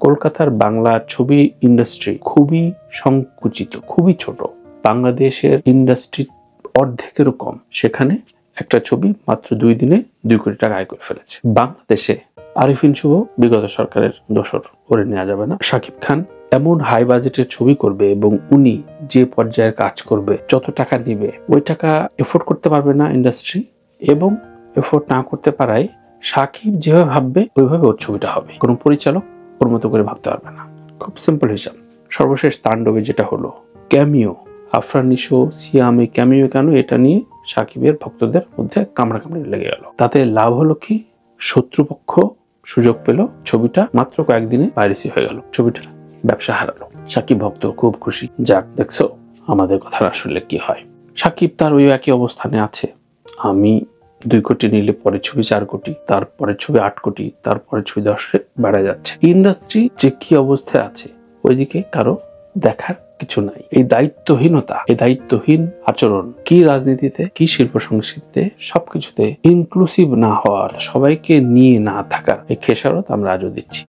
কলকাতার বাংলা ছবি ইন্ডাস্ট্রি খুবই সংকুচিত, খুবই ছোট। বাংলাদেশের ইন্ডাস্ট্রি অর্ধেকেরও কম। সেখানে একটা ছবি মাত্র 2 দিনে 2 কোটি টাকা আয় করে ফেলেছে। বাংলাদেশে আরিফিন শুভ বিগত সরকারের দোসর, করে নেওয়া যাবে না। শাকিব খান এমন হাই বাজেটের ছবি করবে এবং উনি যে পর্যায়ের কাজ করবে, যত টাকা নিবে ওই টাকা এফোর্ড করতে পারবে না ইন্ডাস্ট্রি, এবং এফোর্ড না করতে পারায় শাকিব যেভাবে ভাববে ওইভাবে ওর ছবিটা হবে। কোনো পরিচালক ওর মতো করে ভাবতে পারবে না। খুব সিম্পল হিসাব। সর্বশেষ তাণ্ডবে যেটা হলো, ক্যামিও, আফরান নিশো, সিয়াম, এই ক্যামিও কেন, এটা নিয়ে শাকিবের ভক্তদের মধ্যে কামড়াকামড়ি লেগে গেল। তাতে লাভ হলো কি, শত্রুপক্ষ সুযোগ পেল, ছবিটা মাত্র কয়েকদিনে পাইরেসি হয়ে গেল, ছবিটা ব্যবসা হারালো। শাকিব ভক্ত খুব খুশি, যাক দেখছো আমাদের কথা আসলে কি হয়। শাকিব তার ওই একই অবস্থানে আছে। আমি 2 কোটি নিলে পরের ছবি 4 কোটি, তারপরের ছবি 8 কোটি, তারপরের ছবি 10 বেড়ে যাচ্ছে। ইন্ডাস্ট্রি যে কি অবস্থায় আছে ওইদিকে কারো দেখার কিছু নাই। এই দায়িত্বহীনতা, এই দায়িত্বহীন আচরণ, কি রাজনীতিতে, কি শিল্প সংস্কৃতিতে, সবকিছুতে ইনক্লুসিভ না হওয়ার, সবাইকে নিয়ে না থাকার এই খেসারত আমরা আজও দিচ্ছি।